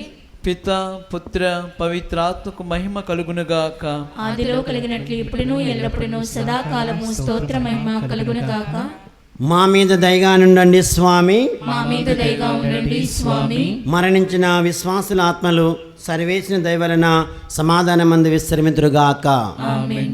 పిత పుత్ర పవిత్రాత్మకు మహిమ కలుగునుగాక. ఆదిలో కలిగినట్లు ఇప్పుడును ఎల్లప్పుడును సదాకాలము స్తోత్ర మహిమ కలుగునుగాక. మా మీద దయగా నుండండి స్వామి. మా మీద దయగా ఉండండి స్వామి. మరణించిన విశ్వాసుల ఆత్మలు సర్వేసిన దయవలన సమాధానమందు విశ్రమితురుగాక. ఆమేన్.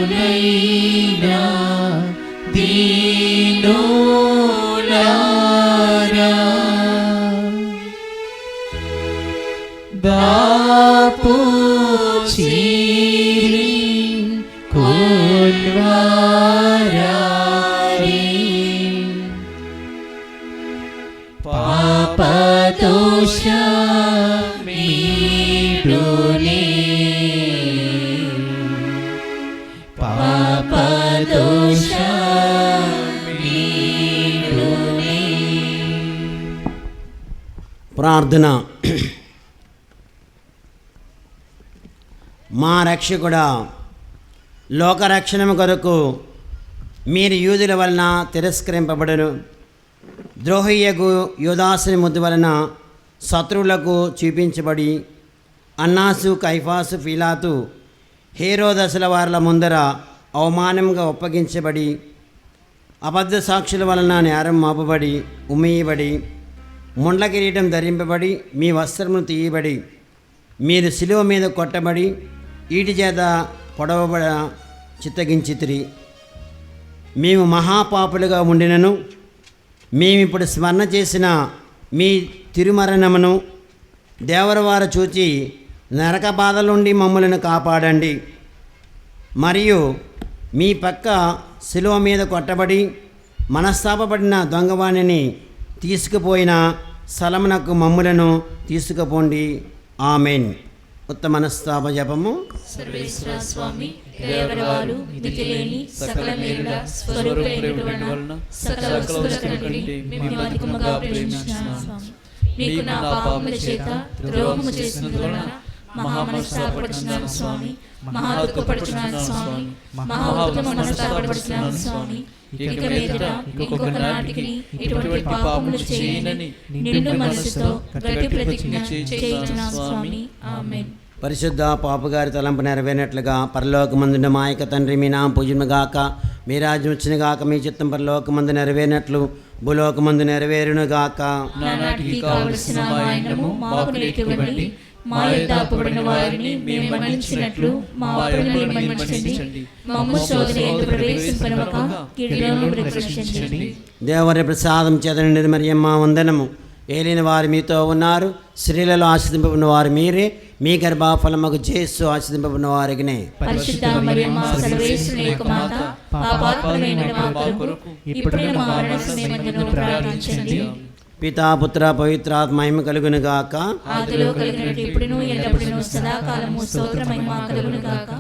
పాపులైనా దీనులారా బాపు చీరి కొల్వారారి పాపదోష మీడునే పాపదోష మీడునే. ప్రార్థన. మా రక్షకుడా, లోకరక్షణము కొరకు మీరు యూదుల వలన తిరస్కరింపబడను. ద్రోహియకు యూదాసుని ముద్దు వలన శత్రువులకు చూపించబడి అన్నాసు, కైఫాసు, పీలాతు, హేరోదశల వార్ల ముందర అవమానంగా ఒప్పగించబడి అబద్ధ సాక్షుల వలన నేరం మాపబడి ఉమ్మేయబడి ముండ్ల కిరీటం ధరింపబడి మీ వస్త్రమును తీయబడి మీరు శిలువ మీద కొట్టబడి ఈటి చేత పొడవబడ చిత్తగించితిరి. మేము మహాపాపులుగా ఉండినను మేమిప్పుడు స్మరణ చేసిన మీ తిరుమరణమును దేవరవారు చూచి నరక బాధల నుండి మమ్మలను కాపాడండి. మరియు మీ పక్క శిలువ మీద కొట్టబడి మనస్తాపబడిన దొంగవాణిని తీసుకుపోయిన స్థలమునకు మమ్ములను తీసుకుపోండి. ఆమెన్. ఉత్తమనస్తాప జపము. సర్వేశ్వర స్వామి దేవరవారు మితిలేని సకల మేలుల స్వరూపైనటువంటి వలన సకల వస్తువుల నుండి మిమ్మల్ని అధికముగా ప్రేమించుచున్నాను స్వామి. మీకు నా పాపముల చేత ద్రోహము చేసినందువలన మహా మనస్తాపడుచున్నాను స్వామి. మహా దుఃఖపడుచున్నాను స్వామి. మహా ఉత్తమ మనస్తాపడుచున్నాను స్వామి. ఇక మీదట ఇంకొక నాటికి ఇటువంటి పాపములు చేయనని నిండు మనసుతో గట్టి ప్రతిజ్ఞ చేయుచున్నాను స్వామి. ఆమేన్. పరిశుద్ధ పాపుగారి తలంపు నెరవేరినట్లుగా పరలోకమందున మా యొక్క తండ్రి మీ నామం పూజింపగాక. మీ రాజ్యం వచ్చిన గాక, మీ చిత్తం పరలోకమందు నెరవేరినట్లు భూలోకమందు నెరవేరును గాక. నానాటికి కావలసిన మా అన్నము మాకు నేర్పివ్వండి. మా యొద్ద అప్పుబడిన వారిని మేము మన్నించినట్లు మా అప్పులను మీరు మన్నించండి. మమ్ము శోధన యందు ప్రవేశింపనివ్వక కీడులో నుండి రక్షించండి. దేవరి ప్రసాదం చేత నిండిన మరియమ్మ వందనము. ఏలిన వారు మీతో ఉన్నారు, స్త్రీలలో ఆశీర్వదింపబడిన వారు మీరే, మీ గర్భఫలముగు యేసు ఆశీర్వదింపబడిన వారికినే. పరిశుద్ధ మరియమ్మ సర్వేశ్వరుని యొక్క మాత, పాపాత్ములైన మా కొరకు ఇప్పుడున్న మా మరణ సమయమందును ప్రార్థించండి. పితా పుత్ర పవిత్రాత్మ మహిమ కలుగును గాక. ఆదిలో కలిగినట్టు ఇప్పుడును ఎల్లప్పుడును సదాకాలము స్తోత్ర మహిమ కలుగును గాక.